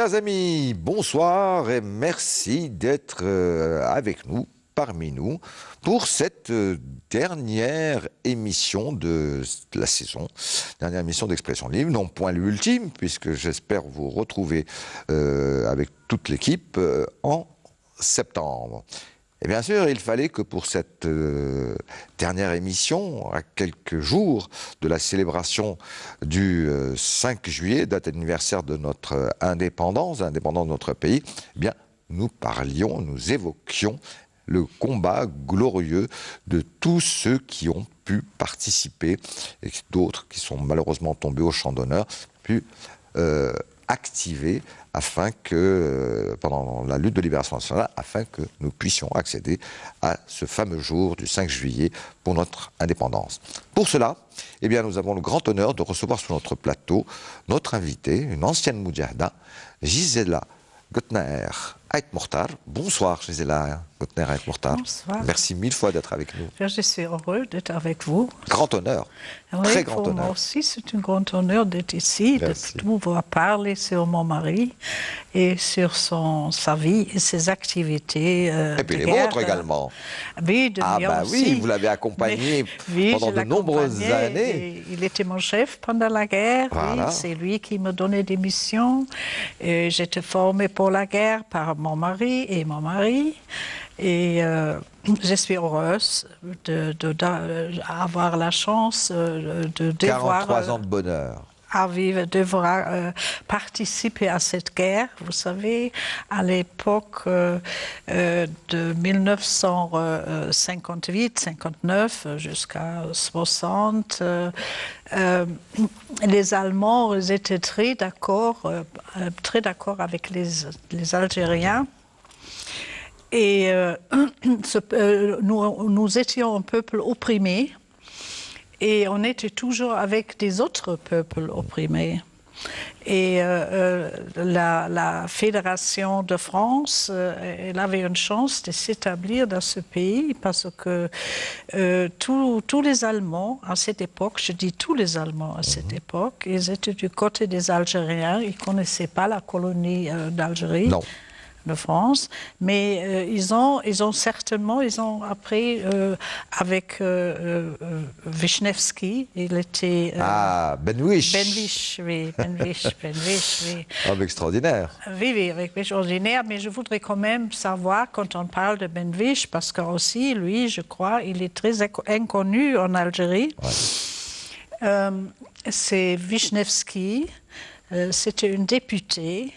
Chers amis, bonsoir et merci d'être avec nous, parmi nous, pour cette dernière émission de la saison, dernière émission d'Expression Libre, non point l'ultime, puisque j'espère vous retrouver avec toute l'équipe en septembre. Et bien sûr, il fallait que pour cette dernière émission, à quelques jours de la célébration du 5 juillet, date anniversaire de notre indépendance, l'indépendance de notre pays, eh bien, nous parlions, nous évoquions le combat glorieux de tous ceux qui ont pu participer et d'autres qui sont malheureusement tombés au champ d'honneur, pu activer afin que, pendant la lutte de libération nationale, afin que nous puissions accéder à ce fameux jour du 5 juillet pour notre indépendance. Pour cela, eh bien, nous avons le grand honneur de recevoir sur notre plateau notre invitée, une ancienne moudjahida, Gisela Gottner Ait Mortar. Bonsoir Gisela Gottner Ait Mortar. Bonsoir. Merci mille fois d'être avec nous. Je suis heureux d'être avec vous. Grand honneur. Oui, très grand pour honneur. moi aussi, c'est un grand honneur d'être ici, Merci. de pouvoir parler sur mon mari et sur sa vie et ses activités. Et puis de les guerre. vôtres également. Oui, de Ah mien bah aussi. oui, vous l'avez accompagné Oui, pendant je de nombreuses l'accompagnais années. et il était mon chef pendant la guerre. Voilà. Oui, c'est lui qui me donnait des missions. J'étais formée pour la guerre par mon mari et mon mari. Et je suis heureuse d'avoir la chance de devoir 43 ans de bonheur. devoir participer à cette guerre. Vous savez, à l'époque de 1958-59 jusqu'à 60, les Allemands étaient très d'accord avec les Algériens. Et nous étions un peuple opprimé et on était toujours avec des autres peuples opprimés. Et la Fédération de France, elle avait une chance de s'établir dans ce pays parce que tous les Allemands à cette époque, je dis tous les Allemands à cette époque, ils étaient du côté des Algériens, ils ne connaissaient pas la colonie d'Algérie. Non. De France, mais ils ont appris avec Wisniewski, il était... Benwisch. Benwisch, oui. Ah, extraordinaire. Oui, avec Benwisch ordinaire, mais je voudrais quand même savoir, quand on parle de Benwisch, parce que aussi, lui, je crois, il est très inconnu en Algérie. Ouais. C'est Wisniewski, c'était une députée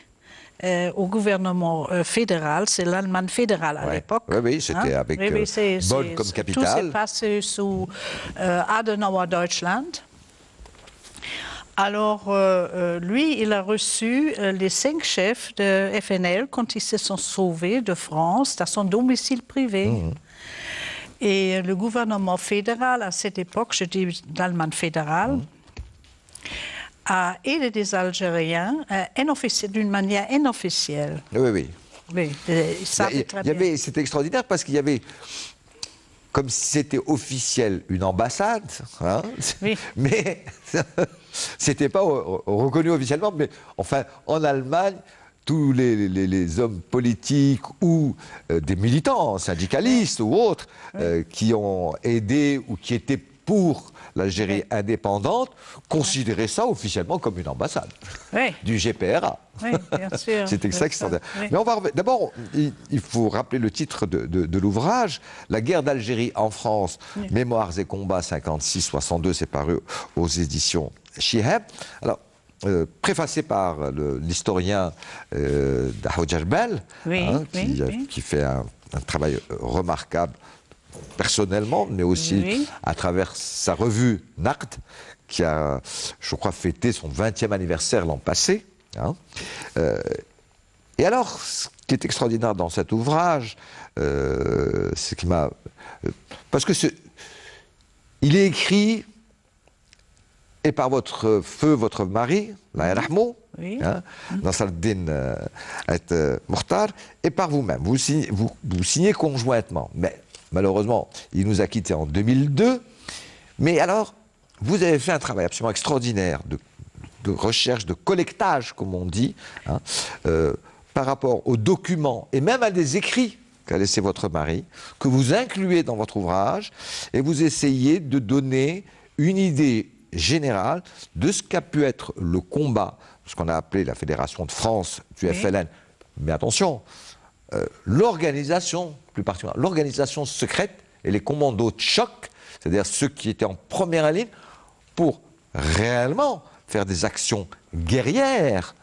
au gouvernement fédéral, c'est l'Allemagne fédérale à l'époque. Oui, c'était avec Bonn comme capitale. Tout s'est passé sous Adenauer Deutschland. Alors, lui, il a reçu les 5 chefs de FNL quand ils se sont sauvés de France dans son domicile privé. Et le gouvernement fédéral, à cette époque, je dis l'Allemagne fédérale, a aidé des Algériens d'une manière inofficielle. Oui. C'était extraordinaire parce qu'il y avait, comme si c'était officiel, une ambassade, hein, oui. Mais c'était pas reconnu officiellement. Mais enfin, en Allemagne, tous les hommes politiques ou des militants, syndicalistes ou autres, qui ont aidé ou qui étaient pour l'Algérie indépendante, considérait ça officiellement comme une ambassade du GPRA. Oui, bien sûr. C'est extraordinaire. Oui. Mais d'abord, il faut rappeler le titre de l'ouvrage, La guerre d'Algérie en France, Mémoires et combats 56-62, c'est paru aux éditions Chihab. Alors, préfacé par l'historien Dahoud Jarbel, qui fait un travail remarquable personnellement, mais aussi à travers sa revue Naqd, qui a, je crois, fêté son 20e anniversaire l'an passé. Hein. Et alors, ce qui est extraordinaire dans cet ouvrage, c'est qu'il m'a... parce que il est écrit et par votre mari, Laïa Rahmo, Nasr al-Din Ait Mortar, et par vous-même. Vous signez conjointement. Mais malheureusement, il nous a quittés en 2002. Mais alors, vous avez fait un travail absolument extraordinaire de recherche, de collectage, comme on dit, hein, par rapport aux documents et même à des écrits qu'a laissé votre mari, que vous incluez dans votre ouvrage et vous essayez de donner une idée générale de ce qu'a pu être le combat, ce qu'on a appelé la Fédération de France du FLN. Mais attention, l'organisation, plus particulièrement, l'organisation secrète et les commandos de choc, c'est-à-dire ceux qui étaient en première ligne pour réellement faire des actions guerrières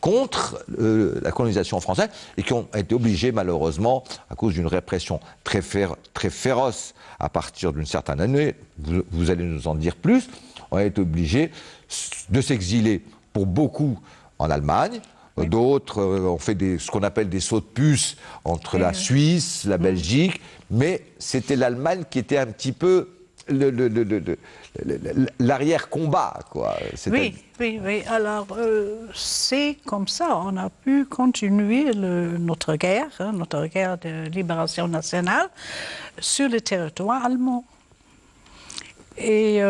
contre la colonisation française et qui ont été obligés malheureusement, à cause d'une répression très féroce à partir d'une certaine année, vous allez nous en dire plus, ont été obligés de s'exiler pour beaucoup en Allemagne. D'autres ont fait ce qu'on appelle des sauts de puce entre la Suisse, la Belgique, mais c'était l'Allemagne qui était un petit peu l'arrière-combat, quoi. Oui. Alors, c'est comme ça. On a pu continuer notre guerre de libération nationale sur le territoire allemand. Et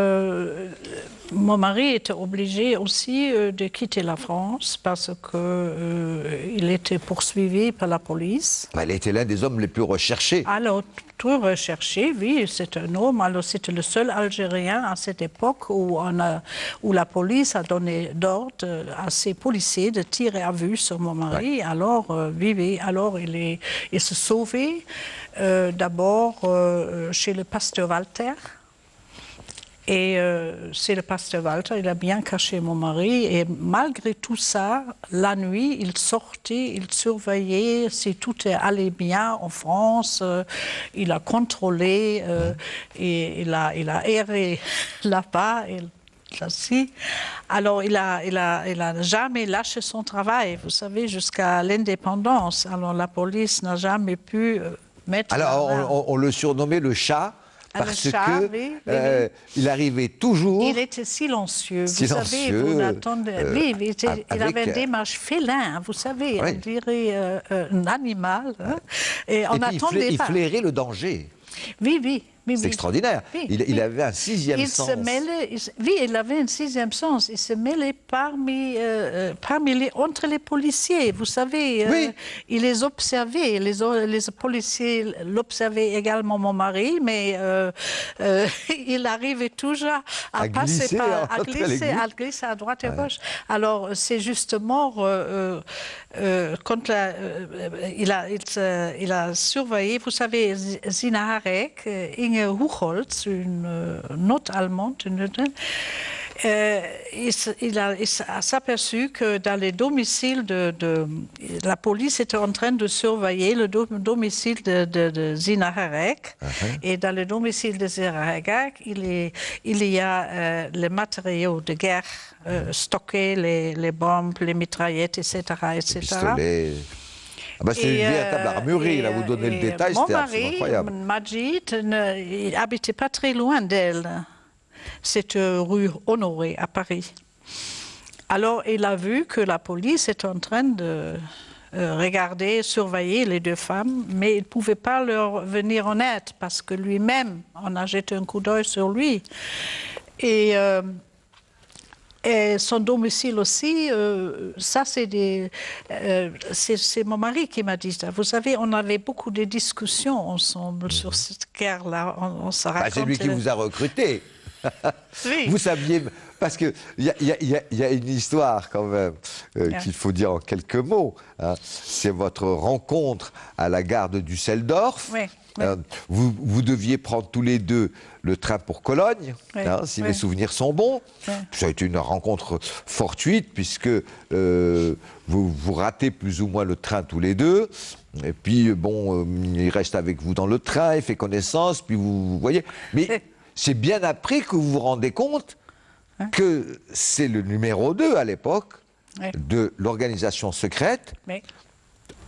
mon mari était obligé aussi de quitter la France parce qu'il était poursuivi par la police. Il était l'un des hommes les plus recherchés. Alors, tout recherché, oui, c'est un homme. Alors, c'était le seul Algérien à cette époque où la police a donné d'ordre à ses policiers de tirer à vue sur mon mari. Ouais. Alors, alors il s'est sauvé d'abord chez le pasteur Walter. Et c'est le pasteur Walter, il a bien caché mon mari. Et malgré tout ça, la nuit, il sortait, il surveillait si tout allait bien en France. Il a contrôlé, et il a erré là-bas. Alors, il a jamais lâché son travail, vous savez, jusqu'à l'indépendance. Alors, la police n'a jamais pu mettre... Alors, on le surnommait le chat. Parce que il arrivait toujours... Il était silencieux. Vous savez, vous n'attendez... il avait une démarche félin, vous savez, on dirait un animal. Hein, et on attendait pas. Il flairait le danger. Oui. C'est extraordinaire. Il avait un sixième sens. Il avait un sixième sens. Il se mêlait entre les policiers. Vous savez, il les observait. Les policiers l'observaient également, mon mari, mais il arrivait toujours à glisser à droite et à gauche. Alors, c'est justement quand il a surveillé, vous savez, Sina Harek, Inge Huchholz, une autre Allemande, il s'aperçut que dans les domiciles la police était en train de surveiller le domicile de Sina Harek. Et dans le domicile de Sina Harek, il y a les matériaux de guerre stockés, les bombes, les mitraillettes, etc. Les pistolets. C'est une véritable armurerie, là, vous donnez le détail, c'était absolument incroyable. Mon mari, Majid, il n'habitait pas très loin d'elle. C'est rue Honoré, à Paris. Alors, il a vu que la police était en train de regarder, surveiller les deux femmes, mais il ne pouvait pas leur venir en aide, parce que lui-même, on a jeté un coup d'œil sur lui. Et son domicile aussi, ça c'est mon mari qui m'a dit ça. Vous savez, on avait beaucoup de discussions ensemble sur cette guerre-là. On se raconte... c'est lui qui vous a recruté. Oui. Vous saviez, parce qu'il y a une histoire quand même qu'il faut dire en quelques mots. Hein. C'est votre rencontre à la gare de Düsseldorf. Oui. Vous deviez prendre tous les deux le train pour Cologne, si mes souvenirs sont bons. Ça a été une rencontre fortuite puisque vous ratez plus ou moins le train tous les deux. Et puis, bon, il reste avec vous dans le train, il fait connaissance, puis vous voyez. Mais c'est bien après que vous vous rendez compte que c'est le numéro 2 à l'époque de l'organisation secrète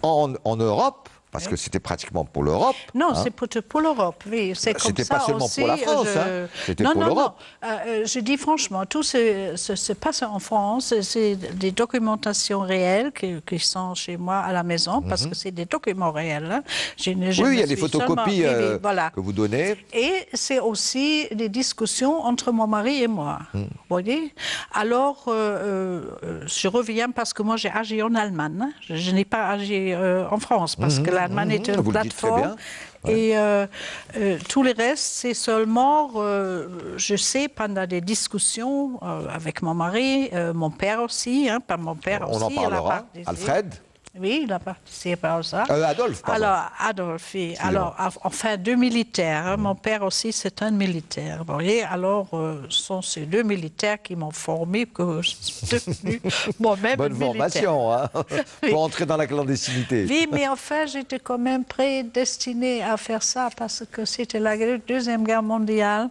en Europe. parce que c'était pratiquement pour l'Europe. Non, c'est pour l'Europe, oui. C'est comme ça pas seulement aussi, pour la France, c'était pour l'Europe. Non, je dis franchement, tout se passe en France, c'est des documentations réelles qui sont chez moi à la maison, parce que c'est des documents réels. Hein. Oui, il y a des photocopies que vous donnez. Et c'est aussi des discussions entre mon mari et moi. Vous voyez? Alors, je reviens parce que moi j'ai agi en Allemagne. Hein. Je n'ai pas agi en France parce que l'Allemagne est une plateforme. Ouais. Et tout le reste, c'est seulement, je sais, pendant des discussions avec mon mari, mon père aussi, hein, pas mon père on aussi. On en parlera. Alfred. Oui, il a participé à ça. Adolphe, pardon. Alors, Adolphe, oui. Alors, enfin, deux militaires. Hein. Mon père aussi, c'est un militaire. Vous voyez, alors, ce sont ces deux militaires qui m'ont formé, que je suis devenue moi-même Bonne formation, hein, pour entrer dans la clandestinité. Oui, mais enfin, j'étais quand même prédestinée à faire ça parce que c'était la Deuxième Guerre mondiale.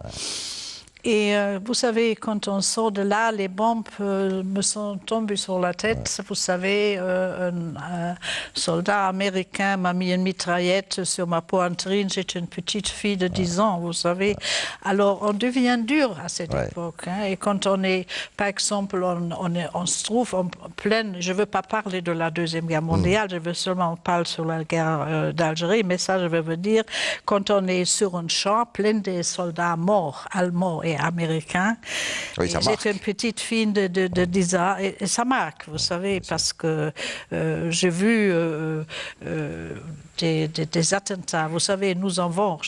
Et vous savez, quand on sort de là, les bombes me sont tombées sur la tête. Vous savez, un soldat américain m'a mis une mitraillette sur ma poitrine. J'étais une petite fille de 10 ans, vous savez. Alors, on devient dur à cette époque. Hein. Et quand on est, par exemple, on se trouve en pleine... Je ne veux pas parler de la Deuxième Guerre mondiale, je veux seulement parler sur la guerre d'Algérie. Mais ça, je veux vous dire, quand on est sur un champ plein de soldats morts, allemands et américain. Oui, j'étais une petite fille de 10 ans et ça marque, vous savez, parce que j'ai vu des attentats. Vous savez, nous avons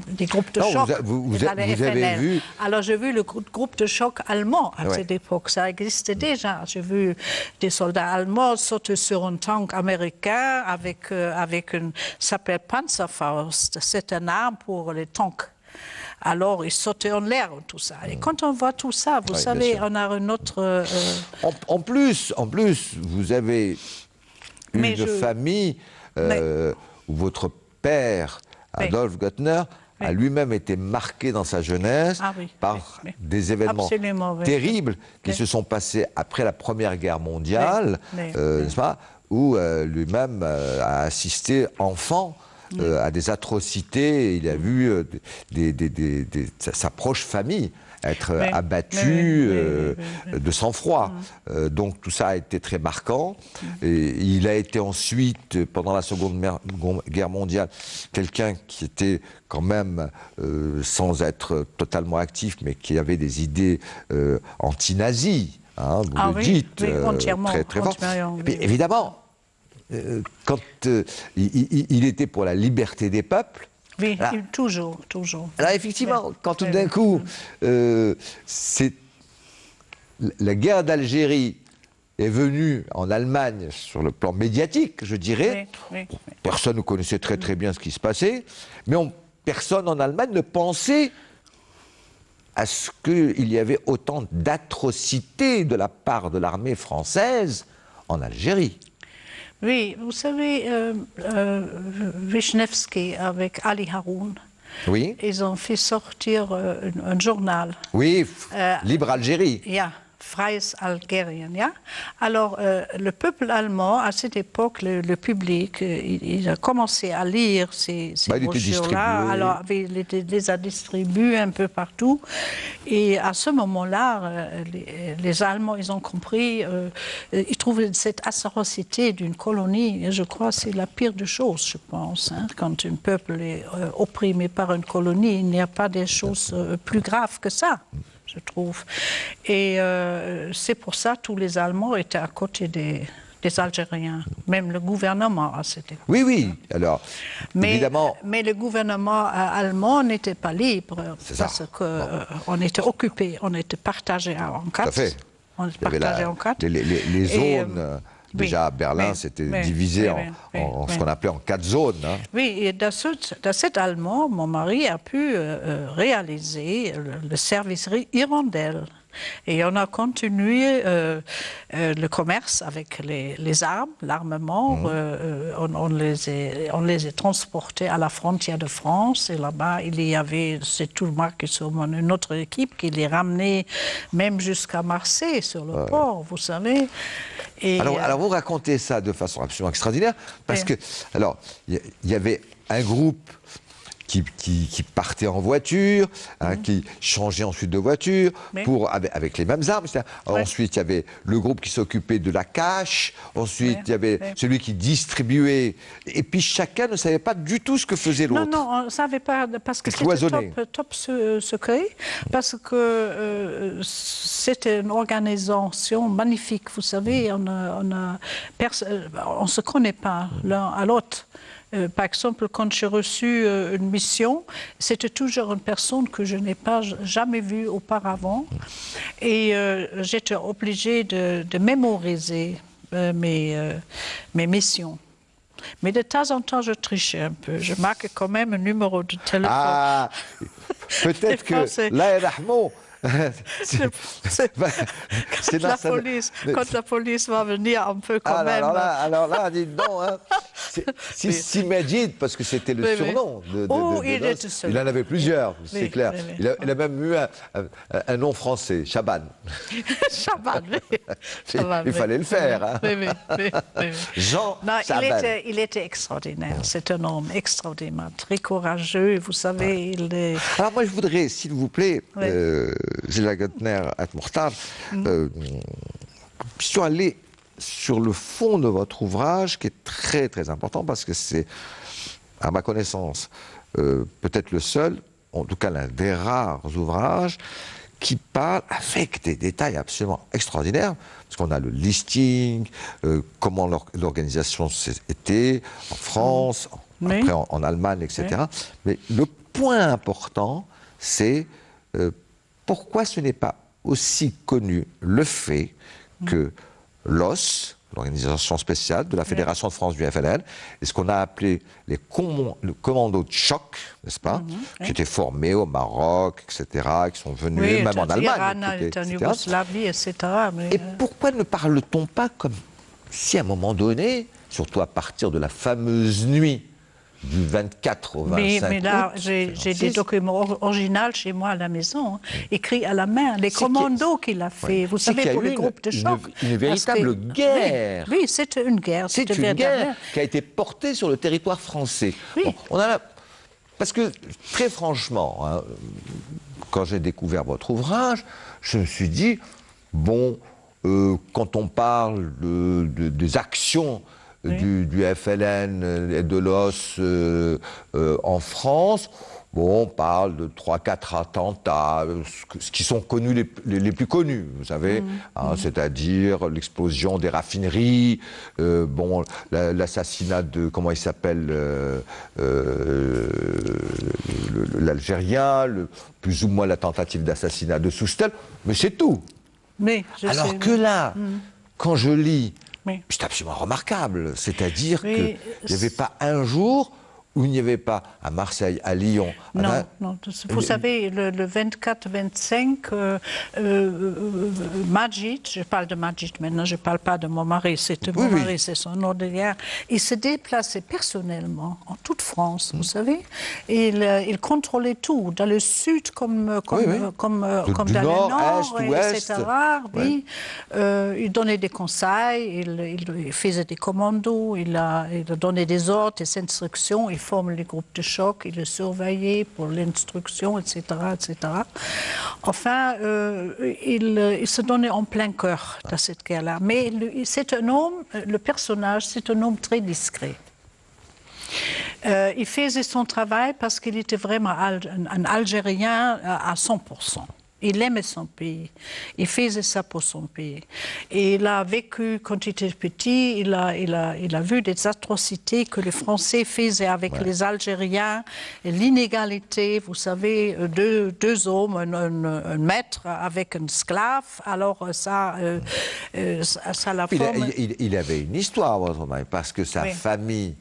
des groupes de choc. Vous avez vu... Alors j'ai vu le groupe de choc allemand à cette époque. Ça existait déjà. J'ai vu des soldats allemands sauter sur un tank américain avec une... Ça s'appelle Panzerfaust. C'est une arme pour les tanks. Alors, ils sautaient en l'air, tout ça. Et quand on voit tout ça, vous savez, on a une autre... En plus, vous avez une famille où votre père, Adolphe Gottner, a lui-même été marqué dans sa jeunesse par des événements terribles qui se sont passés après la Première Guerre mondiale, n'est-ce pas, où lui-même a assisté enfant à des atrocités. Il a vu sa proche famille être abattue de sang-froid. Donc tout ça a été très marquant. Et il a été ensuite, pendant la Seconde Guerre mondiale, quelqu'un qui était quand même, sans être totalement actif, mais qui avait des idées anti-nazies. Hein, vous le dites, très fort. Évidemment, quand il était pour la liberté des peuples. Oui, là, toujours. Alors effectivement, quand tout d'un coup, la guerre d'Algérie est venue en Allemagne sur le plan médiatique, je dirais. Personne ne connaissait très bien ce qui se passait, mais personne en Allemagne ne pensait à ce qu'il y avait autant d'atrocités de la part de l'armée française en Algérie. Oui, vous savez, Wisniewski avec Ali Haroun, ils ont fait sortir un journal. Oui, Libre Algérie. Freies Algerien, ja. Alors, le peuple allemand, à cette époque, le public, il a commencé à lire ces brochures-là. Alors, il les a distribués un peu partout. Et à ce moment-là, les Allemands, ils ont compris, ils trouvaient cette atrocité d'une colonie. Et je crois que c'est la pire des choses, je pense. Hein. Quand un peuple est opprimé par une colonie, il n'y a pas des choses plus graves que ça, je trouve. Et c'est pour ça que tous les Allemands étaient à côté des Algériens, même le gouvernement à cette époque. Oui, alors, évidemment... Mais le gouvernement allemand n'était pas libre, parce qu'on était occupé, on était partagé en quatre. Tout à fait. On était partagé en quatre. Les zones... Déjà, Berlin s'était divisé en ce qu'on appelait en 4 zones. Hein. Oui, et dans cet allemand, mon mari a pu réaliser le service Hirondelle. Et on a continué le commerce avec les armes, l'armement. On les a transportés à la frontière de France. Et là-bas, il y avait, c'est tout marqué sur une autre équipe qui les ramenait même jusqu'à Marseille, sur le port, vous savez. Et, alors, vous racontez ça de façon absolument extraordinaire, parce que, alors, il y avait un groupe qui partait en voiture, qui changeait ensuite de voiture, avec les mêmes armes. Ensuite, il y avait le groupe qui s'occupait de la cache, ensuite, il y avait celui qui distribuait, et puis chacun ne savait pas du tout ce que faisait l'autre. Non, on ne savait pas, parce que c'était top secret, parce que c'était une organisation magnifique, vous savez, on ne se connaît pas l'un à l'autre. Par exemple, quand j'ai reçu une mission, c'était toujours une personne que je n'ai pas jamais vue auparavant. Et j'étais obligée de mémoriser mes missions. Mais de temps en temps, je trichais un peu. Je marquais quand même un numéro de téléphone. Ah, peut-être que là, Rahmo, quand la police va venir un peu quand même. Alors là, dites donc, hein, si Majid, parce que c'était le surnom de il en avait plusieurs, c'est clair. Il a même eu un nom français, Chaban. Chaban, il fallait le faire. Hein. Jean Chaban. Il était extraordinaire, c'est un homme extraordinaire, très courageux, vous savez. Alors moi, je voudrais, s'il vous plaît, Gilles Gantner at Mortar, puissions aller sur le fond de votre ouvrage, qui est très très important, parce que c'est, à ma connaissance, peut-être le seul, en tout cas l'un des rares ouvrages, qui parle avec des détails absolument extraordinaires, parce qu'on a le listing, comment l'organisation était en France, après en Allemagne, etc. Mais le point important, c'est pourquoi ce n'est pas aussi connu le fait que l'OS, l'organisation spéciale de la Fédération de France du FLN, et ce qu'on a appelé le commando de choc, n'est-ce pas, qui étaient formés au Maroc, etc., qui sont venus même en Allemagne, en Yougoslavie, etc. Et pourquoi ne parle-t-on pas comme si à un moment donné, surtout à partir de la fameuse nuit du 24 au 25 mais là, j'ai des documents originaux chez moi à la maison, écrits à la main, les commandos qu'il a fait, vous savez, pour les groupes de choc. Une véritable guerre. Oui, c'est une guerre. C'est une guerre qui a été portée sur le territoire français. Oui. Bon, parce que, très franchement, hein, quand j'ai découvert votre ouvrage, je me suis dit, bon, quand on parle des actions du FLN et de l'OS en France, bon, on parle de 3-4 attentats, qui sont connus les plus connus, vous savez, c'est-à-dire l'explosion des raffineries, bon, l'assassinat de, comment il s'appelle, l'Algérien, plus ou moins la tentative d'assassinat de Soustelle, mais c'est tout. Alors que là, quand je lis, c'est absolument remarquable. C'est-à-dire qu'il n'y avait pas un jour où il n'y avait pas à Marseille, à Lyon. Non. Vous savez, le 24-25, Majid, je parle de Majid maintenant, je ne parle pas de mon mari, mon mari, c'est son nom de guerre. Il se déplaçait personnellement en toute France, vous savez. Il contrôlait tout, dans le sud comme dans le nord, etc. Il donnait des conseils, il faisait des commandos, il donnait des ordres, des instructions, il formait les groupes de choc, il les surveillait pour l'instruction, etc., etc. Enfin, il se donnait en plein cœur dans cette guerre-là. Mais c'est un homme, le personnage, c'est un homme très discret. Il faisait son travail parce qu'il était vraiment un Algérien à 100%. Il aimait son pays. Il faisait ça pour son pays. Et il a vécu, quand il était petit, il a vu des atrocités que les Français faisaient avec les Algériens, l'inégalité, vous savez, deux hommes, un maître avec un esclave. Alors ça la forme... Il avait une histoire, votre mari, parce que sa famille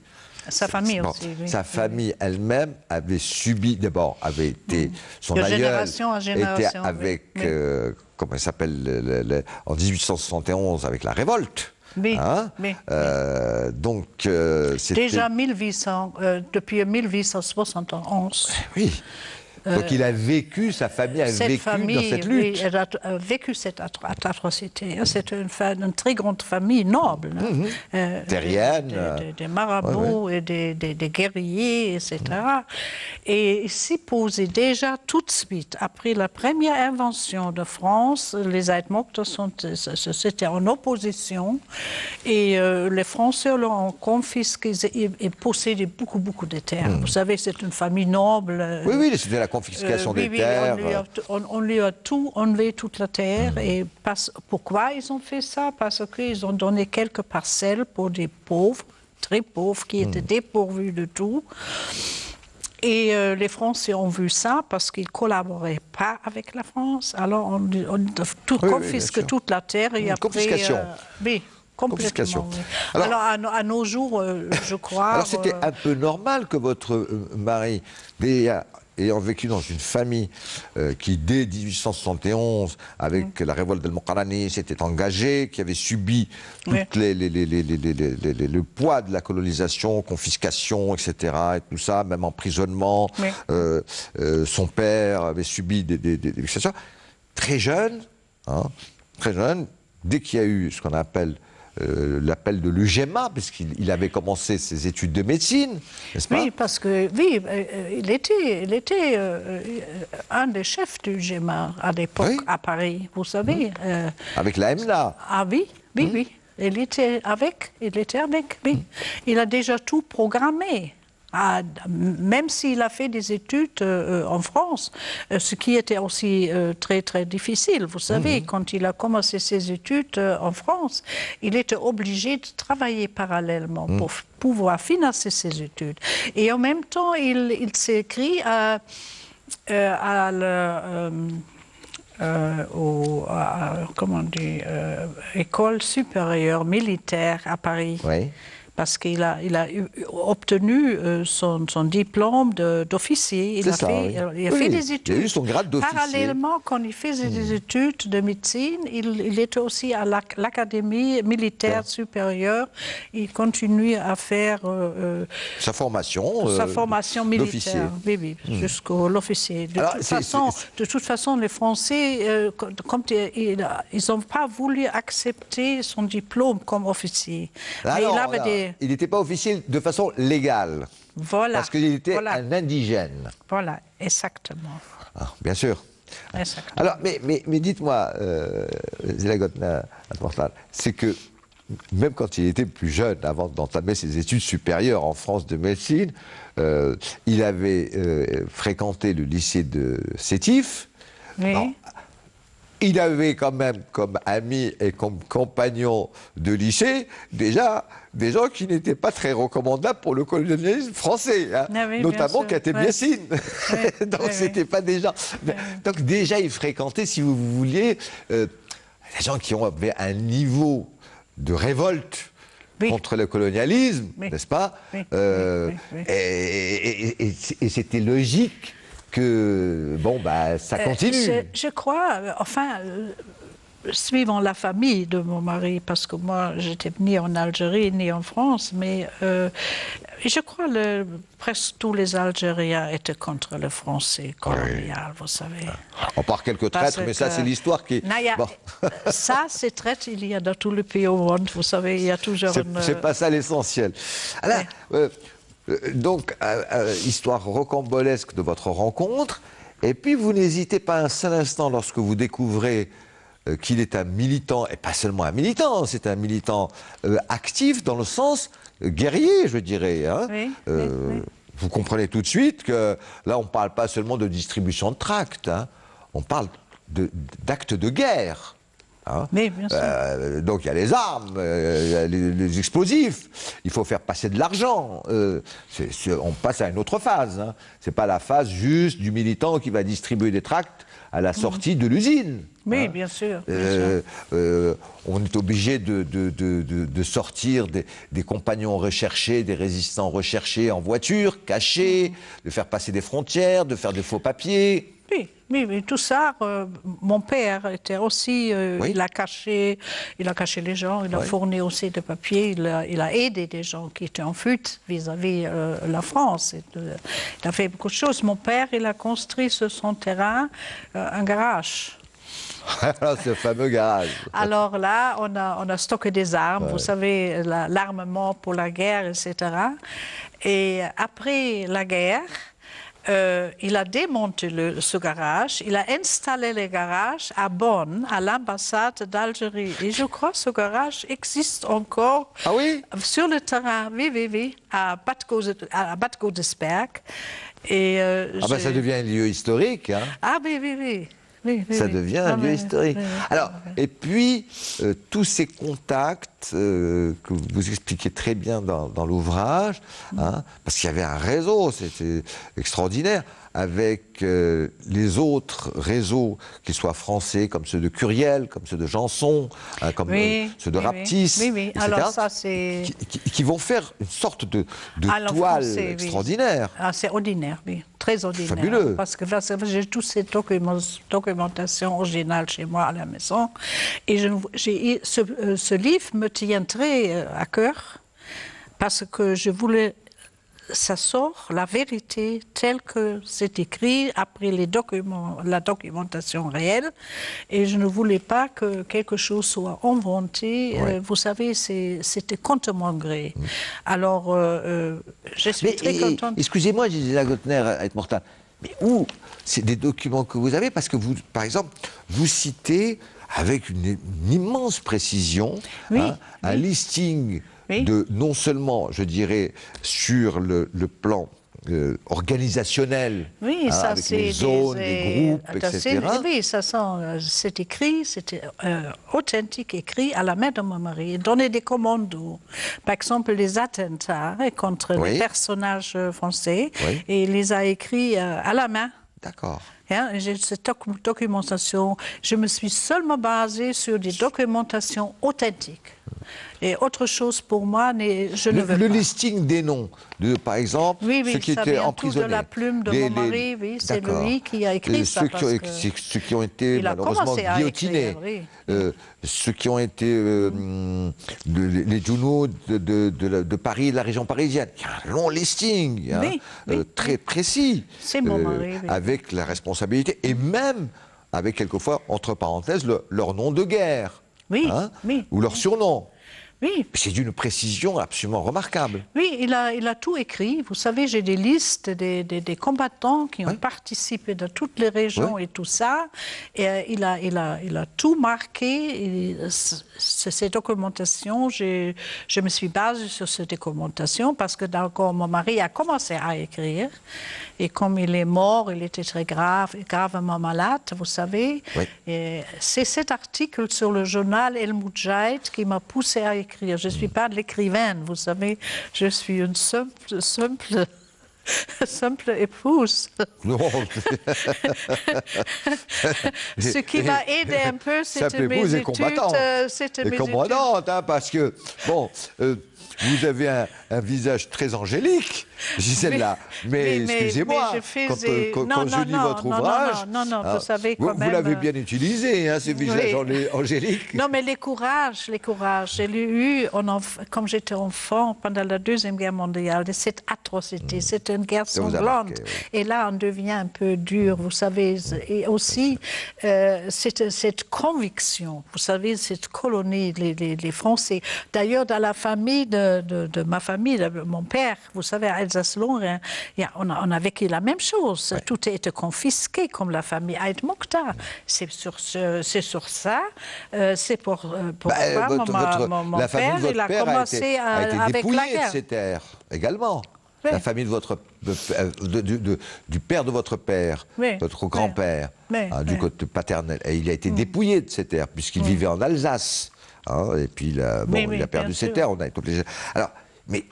Sa famille bon, aussi, oui. Sa famille elle-même avait subi, d'abord, avait été, son De aïeul génération en était génération, avec, oui. comment il s'appelle, en 1871, avec la révolte. Oui, Hein, oui, donc, c'était... Déjà 1800, depuis 1871. Oui. Donc il a vécu, sa famille a Cette vécu famille, dans cette oui, lutte. elle a vécu cette atrocité. C'est une très grande famille noble. Terrienne. Des marabouts et des guerriers, etc. Et il s'y posait déjà tout de suite, après la première invention de France, les Altmochten c'était en opposition. Et les Français l'ont confisqué et possédé beaucoup de terres. Vous savez, c'est une famille noble. Oui, c'était la confiscation des terres. On lui a tout enlevé, toute la terre. Et pourquoi ils ont fait ça? Parce qu'ils ont donné quelques parcelles pour des pauvres, très pauvres, qui étaient dépourvus de tout. Et les Français ont vu ça parce qu'ils ne collaboraient pas avec la France. Alors on confisque toute la terre. Et après, confiscation. Oui. Complètement. Oui. Alors à nos jours, je crois... Alors c'était un peu normal que votre mari, ayant vécu dans une famille qui, dès 1871, avec la révolte d'El Moqarrani, s'était engagée, qui avait subi tout le poids de la colonisation, confiscation, etc., et tout ça, même emprisonnement. Son père avait subi des vexations. Très jeune, dès qu'il y a eu ce qu'on appelle l'appel de l'UGEMA, puisqu'il avait commencé ses études de médecine, n'est-ce pas? Oui, parce que il était un des chefs du GEMA à l'époque à Paris, vous savez. Avec la MNA. Ah oui. Il était avec, oui. Il a déjà tout programmé. Même s'il a fait des études en France, ce qui était aussi très difficile. Vous savez, quand il a commencé ses études en France, il était obligé de travailler parallèlement pour pouvoir financer ses études. Et en même temps, il s'est inscrit à l'école supérieure militaire à Paris. Oui. Parce qu'il a obtenu son diplôme d'officier. Il a fait des études. Il a eu son grade d'officier. Parallèlement, quand il faisait des études de médecine, il était aussi à l'Académie militaire supérieure. Il continue à faire sa formation militaire. Oui, jusqu'à l'officier. De toute façon, les Français, ils n'ont pas voulu accepter son diplôme comme officier. Il n'était pas officier de façon légale. Voilà. Parce qu'il était un indigène. Voilà, exactement. Ah, bien sûr. Exactement. Alors, mais dites-moi, c'est que même quand il était plus jeune, avant d'entamer ses études supérieures en France de médecine, il avait fréquenté le lycée de Sétif. Oui. Non, il avait quand même comme amis et comme compagnons de lycée déjà des gens qui n'étaient pas très recommandables pour le colonialisme français, hein, notamment Katem Yassine. Donc c'était pas des gens. Donc déjà il fréquentait, si vous vouliez, des gens qui avaient un niveau de révolte contre le colonialisme, n'est-ce pas? Et c'était logique que, ça continue. Je crois, suivant la famille de mon mari, parce que moi, j'étais ni en Algérie, ni en France, mais je crois que presque tous les Algériens étaient contre le français colonial, vous savez. On part quelques traîtres, mais ça, c'est l'histoire qui... Ça, ces traîtres, il y a dans tous les pays au monde, vous savez, il y a toujours C'est pas ça l'essentiel. Alors, donc, histoire rocambolesque de votre rencontre, et puis vous n'hésitez pas un seul instant lorsque vous découvrez qu'il est un militant, et pas seulement un militant, c'est un militant actif dans le sens guerrier, je dirais. Hein. Vous comprenez tout de suite que là, on ne parle pas seulement de distribution de tracts, hein, on parle d'actes de guerre. Hein. Oui, bien sûr. Donc il y a les armes, il y a les explosifs, il faut faire passer de l'argent. On passe à une autre phase. Hein. C'est pas la phase juste du militant qui va distribuer des tracts à la sortie de l'usine. Oui, Hein. bien sûr. On est obligé de sortir des compagnons recherchés, des résistants recherchés en voiture, cachés, de faire passer des frontières, de faire des faux papiers. Oui, oui, mais tout ça, mon père était aussi, Oui. il a caché les gens, il a Oui. fourni aussi des papiers, il a aidé des gens qui étaient en fuite vis-à-vis la France. Il a fait beaucoup de choses. Mon père, il a construit sur son terrain un garage. Ce fameux garage. Alors là, on a stocké des armes, vous savez, l'armement pour la guerre, etc. Et après la guerre, il a démonté ce garage, il a installé le garage à Bonn, à l'ambassade d'Algérie. Et je crois que ce garage existe encore sur le terrain, oui, à Bad Godesberg. Et, ça devient un lieu historique. Hein. Ah oui. Ça devient un lieu historique. Alors, et puis, tous ces contacts que vous expliquez très bien dans l'ouvrage, hein, parce qu'il y avait un réseau, c'était extraordinaire, avec les autres réseaux, qu'ils soient français, comme ceux de Curiel, comme ceux de Janson, hein, comme ceux de Raptis, etc., alors ça, qui vont faire une sorte de toile extraordinaire. Ah, c'est ordinaire, oui. Très ordinaire. Fabuleux. Parce que j'ai toutes ces documentations originales chez moi à la maison. Et ce livre me tient très à cœur parce que je voulais... Ça sort la vérité telle que c'est écrit après la documentation réelle. Et je ne voulais pas que quelque chose soit inventé. Vous savez, c'était contre mon gré. Alors, je suis très contente. Excusez-moi, Gisela Gautner, être mortal. Mais où c'est des documents que vous avez? Parce que vous, par exemple, vous citez avec une immense précision un listing de non seulement, je dirais, sur le plan organisationnel, avec les zones, les groupes, etc. Oui, c'est écrit, c'était authentique écrit à la main de mon mari. Donner des commandos. Par exemple, les attentats contre les personnages français, et il les a écrits à la main. D'accord. J'ai cette documentation. Je me suis seulement basée sur des documentations authentiques. Et autre chose pour moi, je ne veux pas. Le listing des noms, par exemple, ceux qui étaient emprisonnés. Tout de la plume de mon mari, c'est lui qui a écrit ça. Ceux qui ont été malheureusement guillotinés, ceux qui ont été les Junaux de Paris, de la région parisienne. Il y a un long listing, très précis, c'est mon mari, avec la responsabilité et même avec quelquefois, entre parenthèses, leur nom de guerre, ou leur surnom. Oui. C'est d'une précision absolument remarquable. Oui, il a tout écrit. Vous savez, j'ai des listes des combattants qui ont participé de toutes les régions et tout ça. Et il a tout marqué. Et ces documentations, je me suis basée sur ces documentations parce que d'accord, mon mari a commencé à écrire. Et comme il est mort, il était très gravement malade, vous savez. C'est cet article sur le journal El Moudjahid qui m'a poussé à écrire. Je ne suis pas de l'écrivaine, vous savez. Je suis une simple épouse. Non. Ce qui m'a aidé un peu, c'était mes études. Et commandante, parce que, bon... vous avez un visage très angélique, Gisela, mais excusez-moi, quand je lis votre ouvrage, vous savez quand même... Vous l'avez bien utilisé, ce visage angélique. Non, mais les courages, je l'ai eu quand j'étais enfant, pendant la Deuxième Guerre mondiale, cette atrocité, c'est une guerre sanglante. Et là, on devient un peu dur, vous savez, et aussi cette conviction, vous savez, cette colonie, les Français. D'ailleurs, dans la famille de ma famille, de mon père, vous savez, à Alsace-Lorraine, on a vécu la même chose. Tout a été confisqué, comme la famille Ait Mokhtar. C'est sur ça. C'est pourquoi mon père, il a commencé avec la guerre. De ses terres également. la famille de votre, du père de votre père, votre grand-père, du côté paternel. Et il a été dépouillé de ses terres, puisqu'il vivait en Alsace. Hein, et puis, il a perdu ses terres. On a été obligé. Alors, mais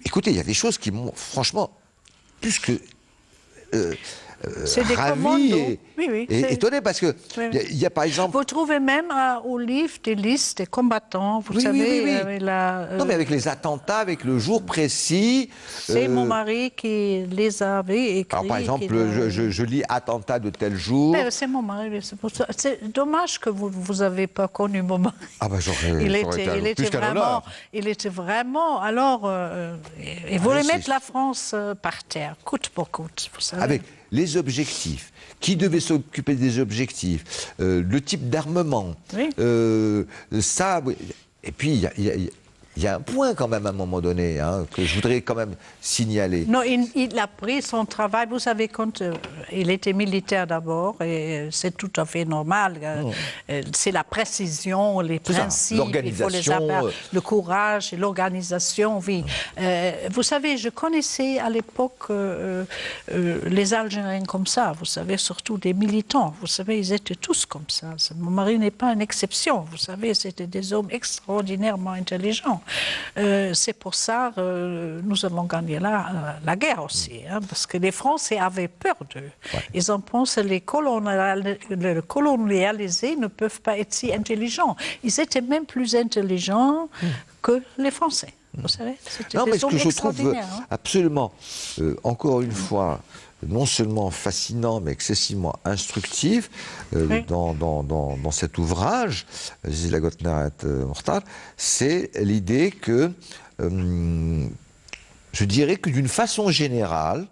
écoutez, il y a des choses qui m'ont, franchement, plus que... c'est des ravi et étonné parce que il y a par exemple... Vous trouvez même au livre des listes des combattants, vous savez... Non, mais avec les attentats, avec le jour précis... C'est mon mari qui les avait écrits. Alors, par exemple, je lis attentat de tel jour... C'est mon mari, c'est dommage que vous n'avez pas connu mon mari. Ah ben il était vraiment... Alors, il voulait mettre la France par terre, coûte pour coûte, vous savez. Avec les objectifs, qui devait s'occuper des objectifs, le type d'armement, ça... Et puis, il y a un point quand même à un moment donné que je voudrais quand même signaler. Non, il a pris son travail, vous savez, quand il était militaire d'abord, et c'est tout à fait normal. C'est la précision, les principes, il faut les avoir, le courage et l'organisation, oui. Vous savez, je connaissais à l'époque les Algériens comme ça, vous savez, surtout des militants. Vous savez, ils étaient tous comme ça. Mon mari n'est pas une exception, vous savez, c'était des hommes extraordinairement intelligents. C'est pour ça que nous avons gagné la guerre aussi, parce que les Français avaient peur d'eux. Ils en pensent que les colonialisés ne peuvent pas être si intelligents. Ils étaient même plus intelligents que les Français. Vous savez, non, mais ce que je trouve absolument, encore une fois, non seulement fascinant, mais excessivement instructif dans cet ouvrage, Zila Gotnaret Mortal, c'est l'idée que, je dirais que d'une façon générale,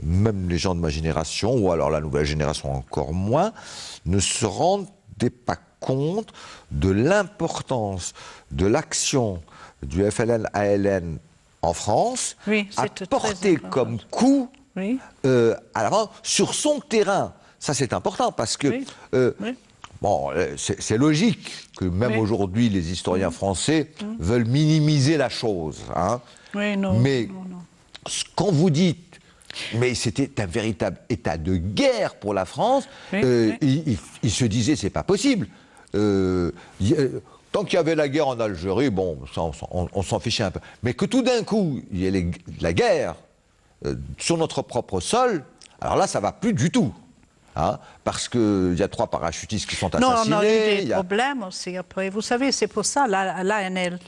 même les gens de ma génération, ou alors la nouvelle génération encore moins, ne se rendaient pas compte de l'importance de l'action du FLN-ALN en France, apportée comme coup à l'avant sur son terrain. Ça, c'est important parce que, bon, c'est logique que même aujourd'hui, les historiens français veulent minimiser la chose. Mais quand vous dites, mais c'était un véritable état de guerre pour la France, il se disait, c'est pas possible. Tant qu'il y avait la guerre en Algérie, bon, on s'en fichait un peu. Mais que tout d'un coup, il y ait la guerre sur notre propre sol, alors là, ça ne va plus du tout. Parce qu'il y a 3 parachutistes qui sont assassinés. Non, on a eu des problèmes aussi après. Vous savez, c'est pour ça l'ANL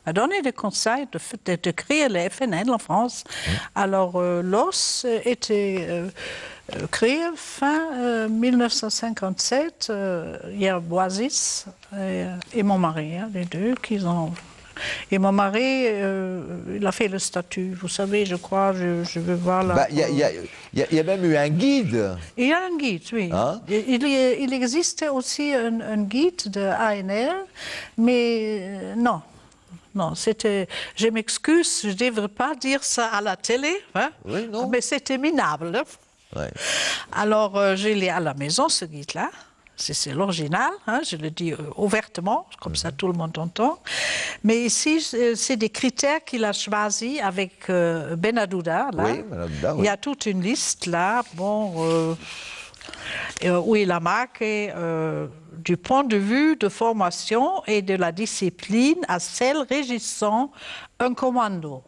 a donné des conseils de créer le FNL en France. Alors, l'OS était créé fin 1957. Il y a Boisis et mon mari, les deux, qui ont... Et mon mari, il a fait le statut. Vous savez, je crois, je veux voir là. Il y a même eu un guide. Il y a un guide, oui. Il existait aussi un guide de ANL, mais non. Non, c'était... Je m'excuse, je ne devrais pas dire ça à la télé, mais c'était minable. Alors, je l'ai à la maison, ce guide-là. C'est l'original, je le dis ouvertement, comme ça tout le monde entend. Mais ici, c'est des critères qu'il a choisis avec Benadouda. Il y a toute une liste là, où il a marqué du point de vue de formation et de la discipline à celle régissant un commando.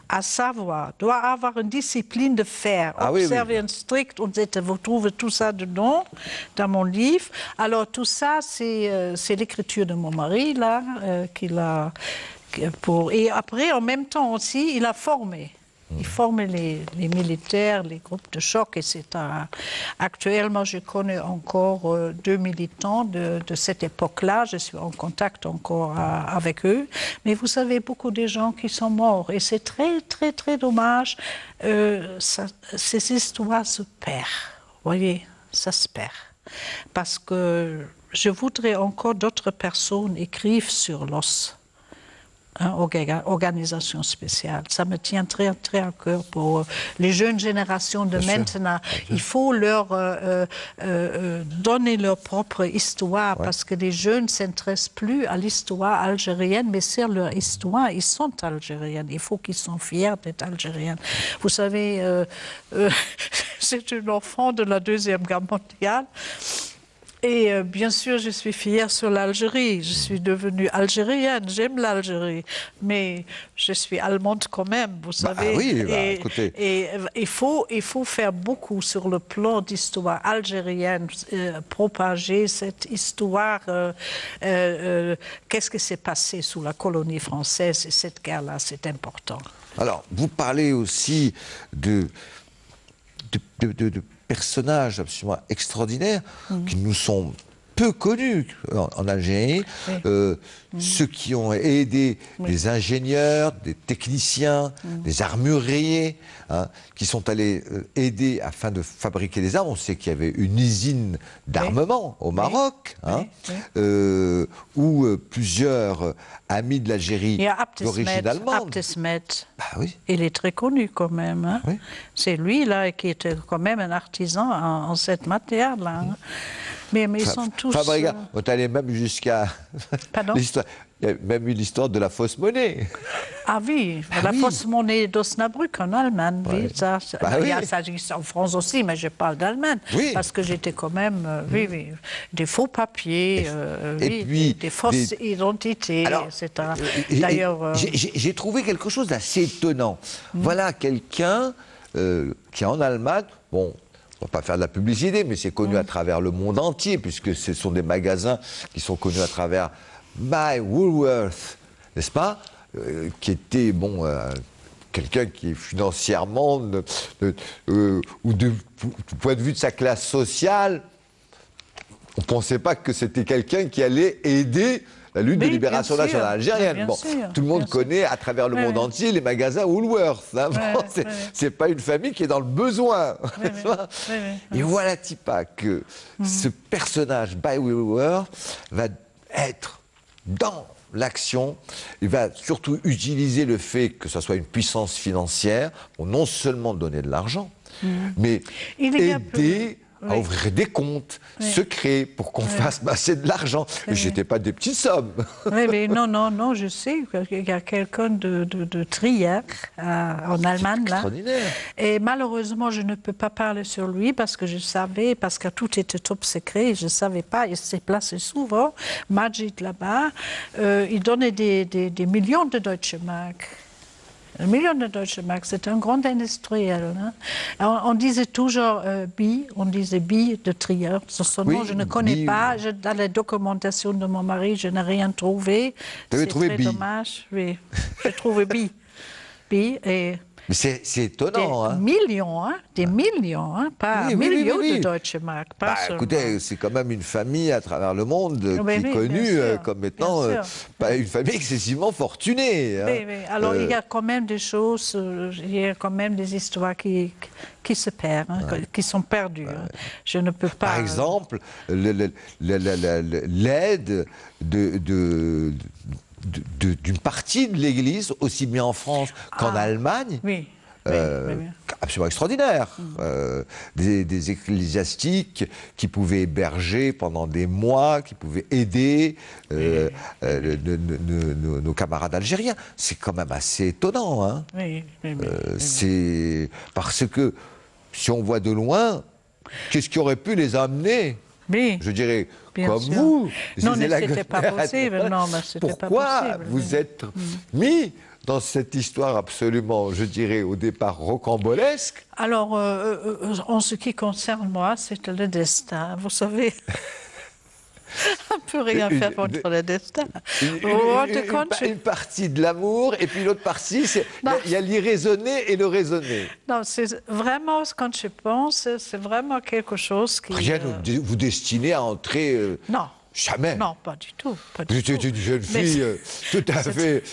À savoir, doit avoir une discipline de fer, observer un strict, vous trouvez tout ça dedans, dans mon livre. Alors tout ça, c'est l'écriture de mon mari, là, qu'il a... Et après, en même temps aussi, il a formé. Il formait les militaires, les groupes de choc, etc. Actuellement, je connais encore 2 militants de cette époque-là. Je suis en contact encore avec eux. Mais vous savez, beaucoup de gens qui sont morts. Et c'est très, très, très dommage. Ces histoires se perdent. Vous voyez, ça se perd. Parce que je voudrais encore d'autres personnes écrivent sur l'os. hein, organisation spéciale. Ça me tient très, très à cœur pour les jeunes générations de maintenant. Il faut leur donner leur propre histoire parce que les jeunes ne s'intéressent plus à l'histoire algérienne, mais c'est leur histoire. Ils sont algériens. Il faut qu'ils soient fiers d'être algériens. Vous savez, c'est un enfant de la Deuxième Guerre mondiale. Et bien sûr, je suis fière sur l'Algérie. Je suis devenue algérienne, j'aime l'Algérie. Mais je suis allemande quand même, vous savez. Oui, écoutez. Et il faut faire beaucoup sur le plan d'histoire algérienne, propager cette histoire. Qu'est-ce qui s'est passé sous la colonie française et cette guerre-là, c'est important. Alors, vous parlez aussi de personnages absolument extraordinaires qui nous sont peu connus en Algérie. Ceux qui ont aidé des ingénieurs, des techniciens, des armuriers, hein, qui sont allés aider afin de fabriquer des armes. On sait qu'il y avait une usine d'armement au Maroc, hein, où plusieurs amis de l'Algérie d'origine allemande. Abdesmet, Oui. il est très connu quand même. Hein. Oui. C'est lui là qui était quand même un artisan en cette matière-là. Hein. Mais ils sont tous... Fabrica, on est allé même jusqu'à l'histoire. Il y a même eu l'histoire de la fausse monnaie. Ah oui, la fausse monnaie d'Osnabrück en Allemagne. Oui, ça, il y a ça en France aussi, mais je parle d'Allemagne. Parce que j'étais quand même, des faux papiers, et puis, des fausses identités, etc. D'ailleurs, j'ai trouvé quelque chose d'assez étonnant. Voilà quelqu'un qui est en Allemagne, bon... On ne va pas faire de la publicité, mais c'est connu à travers le monde entier, puisque ce sont des magasins qui sont connus à travers My Woolworth, n'est-ce pas, qui était, bon, quelqu'un qui financièrement, ou du point de vue de sa classe sociale, on ne pensait pas que c'était quelqu'un qui allait aider la lutte de libération nationale algérienne. Bon, tout le monde connaît à travers le monde entier les magasins Woolworth. Hein. C'est pas une famille qui est dans le besoin. Et voilà, Tipa, que ce personnage, By Woolworth, va être dans l'action. Il va surtout utiliser le fait que ce soit une puissance financière pour non seulement donner de l'argent, mais aider à ouvrir des comptes secrets pour qu'on fasse passer de l'argent. Et je n'étais pas des petites sommes. Oui, mais non, je sais qu'il y a quelqu'un de Trier en Allemagne. Là. Et malheureusement, je ne peux pas parler sur lui parce que je savais, parce que tout était top secret, je ne savais pas, il s'est placé souvent, Majid là-bas, il donnait des millions de Deutsche Mark. 1 million de Deutsche Mark, c'est un grand industriel. Hein. On disait toujours on disait Bi de Trier. Son nom, je ne connais pas. Dans la documentation de mon mari, je n'ai rien trouvé. Tu avais trouvé Bi? C'est très dommage. Oui, j'ai trouvé Bi. Et mais c'est étonnant. Des millions, hein, pas millions de Deutsche Mark. Écoutez, c'est quand même une famille à travers le monde qui est connue comme étant une famille excessivement fortunée. Hein. Oui. Alors il y a quand même des choses, il y a quand même des histoires qui se perdent, hein, qui sont perdues. Hein. Je ne peux pas... Par exemple, l'aide d'une partie de l'Église, aussi bien en France qu'en Allemagne, absolument extraordinaire. Des ecclésiastiques qui pouvaient héberger pendant des mois, qui pouvaient aider nos camarades algériens. C'est quand même assez étonnant. Hein. C'est parce que, si on voit de loin, qu'est-ce qui aurait pu les amener ? Je dirais, comme vous. Non, mais c'était pas possible. Pourquoi vous êtes mis dans cette histoire absolument, je dirais, au départ rocambolesque? Alors, en ce qui concerne moi, c'est le destin. Vous savez, on ne peut rien faire contre le destin. Une partie de l'amour, et puis l'autre partie, il y a l'irraisonné et le raisonné. Non, c'est vraiment, quand je pense, c'est vraiment quelque chose qui... Rien vous destinez à entrer... Non. Jamais. Non, pas du tout. Pas Vous du étiez tout. une jeune Mais fille tout à fait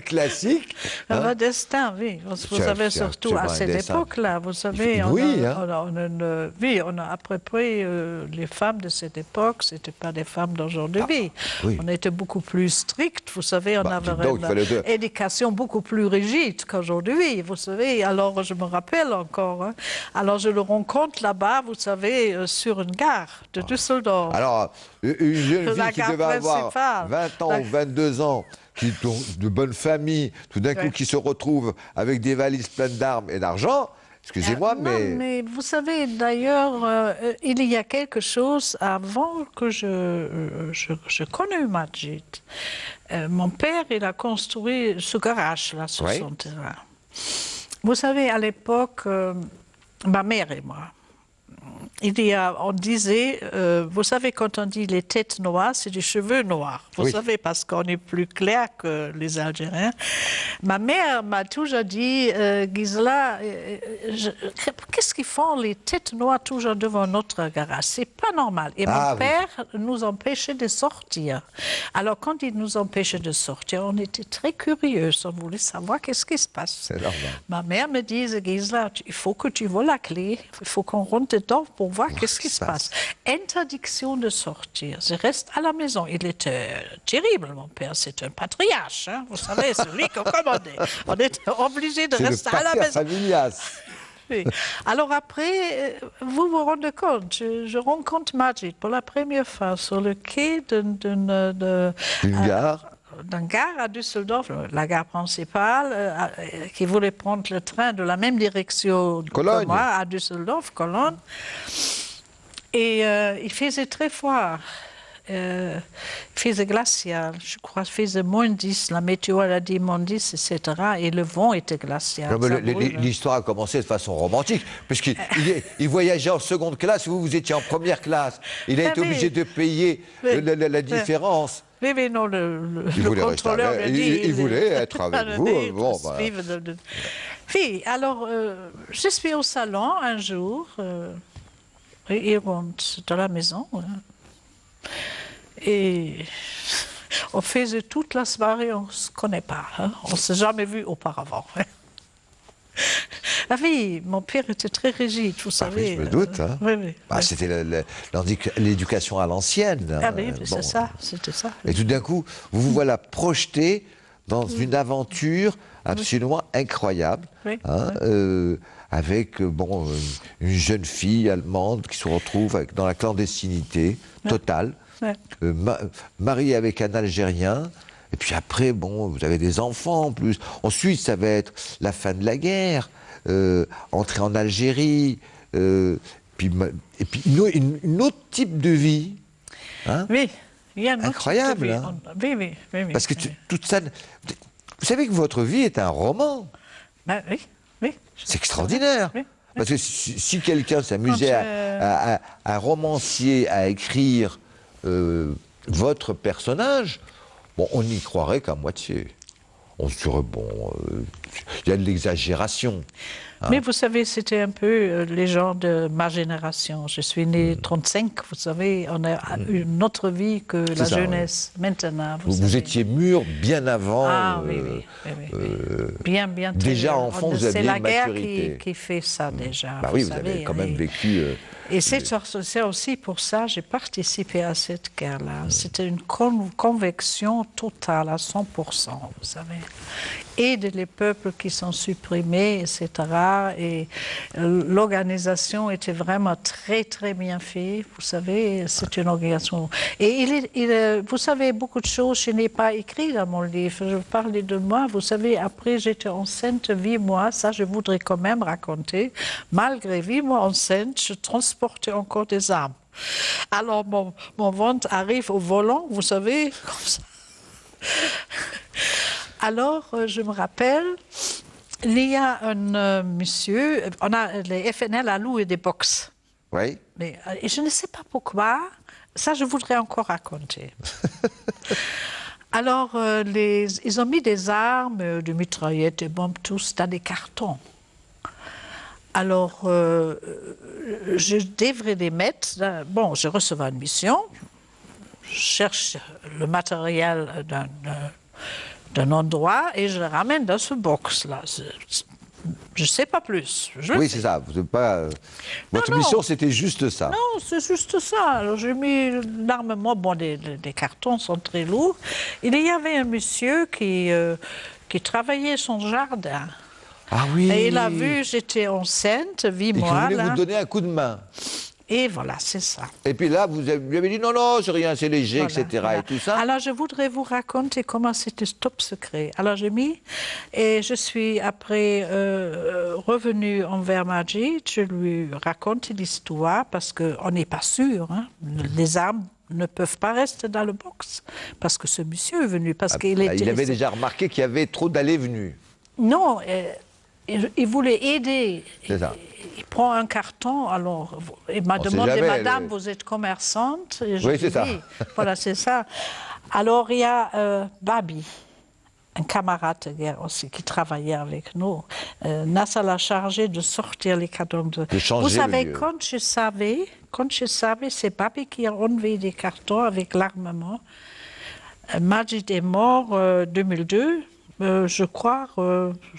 classique. un hein. modestin, oui. Vous savez, surtout à cette époque-là, vous savez, Oui, on a à peu près les femmes de cette époque, c'était pas des femmes d'aujourd'hui. oui. On était beaucoup plus strictes, vous savez, on avait dis donc, il fallait une éducation beaucoup plus rigide qu'aujourd'hui, vous savez. Alors, je me rappelle encore, hein. Alors, je le rencontre là-bas, vous savez, sur une gare de Düsseldorf. Alors, une jeune La fille qui gare devait avoir principale. 20 ans ou 22 ans, de bonne famille, tout d'un coup qui se retrouve avec des valises pleines d'armes et d'argent, excusez-moi, Non, mais vous savez, d'ailleurs, il y a quelque chose avant que je connais Majid. Mon père, il a construit ce garage-là sur son terrain. Vous savez, à l'époque, ma mère et moi, on disait, vous savez, quand on dit les têtes noires, c'est des cheveux noirs. Vous savez, parce qu'on est plus clair que les Algériens. Ma mère m'a toujours dit, Gisela, qu'est-ce qu'ils font les têtes noires toujours devant notre garage? C'est pas normal. Et mon père nous empêchait de sortir. Alors, quand il nous empêchait de sortir, on était très curieux. On voulait savoir qu'est-ce qui se passe. C'est normal. Ma mère me disait, Gisela, il faut que tu vois la clé. Il faut qu'on rentre dedans pour voir qu'est-ce qui se passe. Interdiction de sortir. Je reste à la maison. Il était terrible, mon père. C'est un patriarche. Hein. Vous savez, c'est lui qui commandait. On était obligé de rester à la maison. Familias. Oui. Alors après, vous vous rendez compte, je rencontre Majid pour la première fois sur le quai d'une gare. D'une gare à Düsseldorf, la gare principale, qui voulait prendre le train de la même direction que moi, à Düsseldorf, Cologne. Et il faisait très froid. Il faisait glacial, je crois, il faisait -10, la météo elle a dit -10, etc. Et le vent était glacial. L'histoire a commencé de façon romantique, puisqu'il voyageait en seconde classe, vous étiez en première classe. Il a été obligé de payer la différence. Oui, mais non, le contrôleur lui a dit... Il voulait être avec vous. Bon, Oui, alors, je suis au salon un jour, et il rentre dans la maison, et on faisait toute la soirée, on ne se connaît pas, hein, on ne s'est jamais vu auparavant. Ah oui, mon père était très rigide, vous savez. Oui, je me doute. Hein. C'était l'éducation à l'ancienne. Ah oui, c'est ça, c'était ça. Et tout d'un coup, vous voilà projeté dans une aventure absolument incroyable, avec une jeune fille allemande qui se retrouve dans la clandestinité totale, mariée avec un Algérien. Et puis après, vous avez des enfants en plus. Ensuite, ça va être la fin de la guerre, entrer en Algérie, et puis une autre type de vie. Hein, oui, il y a un incroyable. Hein. Oui. Parce que toute ça... Vous savez que votre vie est un roman. Oui. C'est extraordinaire. Oui. Parce que si quelqu'un s'amusait un romancier à écrire votre personnage, on n'y croirait qu'à moitié. On se dirait, il y a de l'exagération. Hein. Mais vous savez, c'était un peu les gens de ma génération. Je suis né 35, vous savez, on a une autre vie que la jeunesse. Maintenant, vous étiez mûr bien avant. Ah oui. Bien. Déjà enfant, vous aviez une maturité. C'est la guerre qui fait ça déjà. Vous avez quand même vécu... Et c'est aussi pour ça que j'ai participé à cette guerre-là. C'était une conviction totale, à 100%, vous savez. Aider les peuples qui sont supprimés, etc. Et l'organisation était vraiment très, très bien faite. Vous savez, c'est une organisation. Et vous savez, beaucoup de choses, je n'ai pas écrit dans mon livre. Je parlais de moi. Vous savez, après, j'étais enceinte, 8 mois. Ça, je voudrais quand même raconter. Malgré 8 mois enceinte, je transportais encore des armes. Alors, mon ventre arrive au volant, vous savez, comme ça. Alors, je me rappelle, il y a un monsieur, les FNL a loué des box. Oui. Mais je ne sais pas pourquoi, ça je voudrais encore raconter. Alors, ils ont mis des armes, des mitraillettes, des bombes, tous dans des cartons. Alors, je devrais les mettre, je recevais une mission. cherche le matériel d'un endroit et je le ramène dans ce box-là. Je ne sais pas plus. Oui, c'est ça. Vous pas, votre mission, c'était juste ça. Non, c'est juste ça. Alors, j'ai mis l'armement. Bon, des cartons sont très lourds. Il y avait un monsieur qui travaillait son jardin. Ah oui. Et il a vu, j'étais enceinte, vis-moi. Et qui voulait vous donner un coup de main. Et voilà, c'est ça. Et puis là, vous lui avez dit non, non, c'est rien, c'est léger, voilà, etc. Voilà. Et tout ça. Alors, je voudrais vous raconter comment c'était top secret. Alors, j'ai mis, et je suis après revenue envers Majid, je lui raconte l'histoire parce qu'on n'est pas sûr. Hein. Les armes ne peuvent pas rester dans le box parce que ce monsieur est venu. Parce qu'il il avait déjà remarqué qu'il y avait trop d'allées-venues. Non, il voulait aider. C'est ça. Il prend un carton, alors il m'a demandé, jamais, Madame, vous êtes commerçante? Et je oui, c'est ça. Voilà, c'est ça. Alors il y a Babi, un camarade de guerre aussi, qui travaillait avec nous. Nasser l'a chargé de sortir les cartons. Vous savez, quand je savais, c'est Babi qui a enlevé des cartons avec l'armement. Majid est mort en 2002. Je crois,